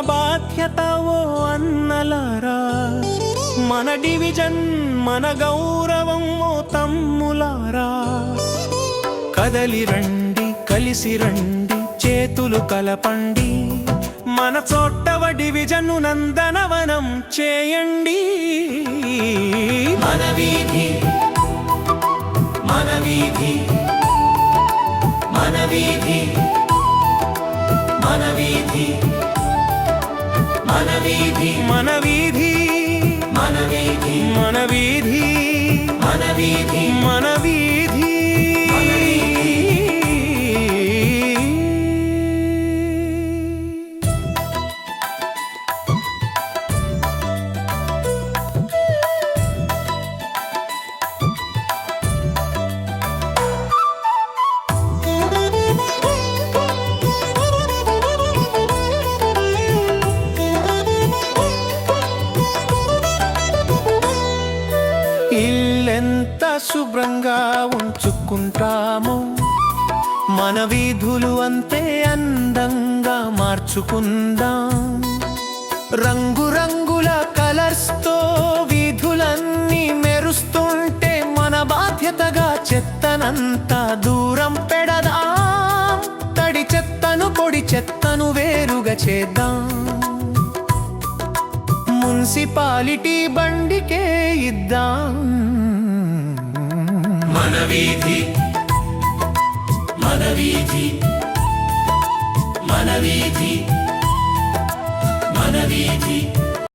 బాధ్యత ఓ అన్నలారా, మన డివిజన్ మన గౌరవం ఓ తమ్ములారా. కదలి రండి కలిసి రండి చేతులు కలపండి, మన చోట్టవ డివిజన్ నందనవనం చేయండి. మన వీధి మన వీధి మన వీధి మన వీధి మన వీధి మన వీధి మన వీధి మన వీధి మన వీధి మన వీధి. ఇల్లెంత శుభ్రంగా ఉంచుకుంటాము, మన వీధులు అంతే అందంగా మార్చుకుందాం. రంగురంగుల కలర్స్తో వీధులన్నీ మెరుస్తుంటే మన బాధ్యతగా చెత్తనంతా దూరం పెడదాం. తడి చెత్తను పొడి చెత్తను వేరుగా చేద్దాం. మున్సిపాలిటీ బండికే ఇద్దాం. మన వీధి మన వీధి మన వీధి మన వీధి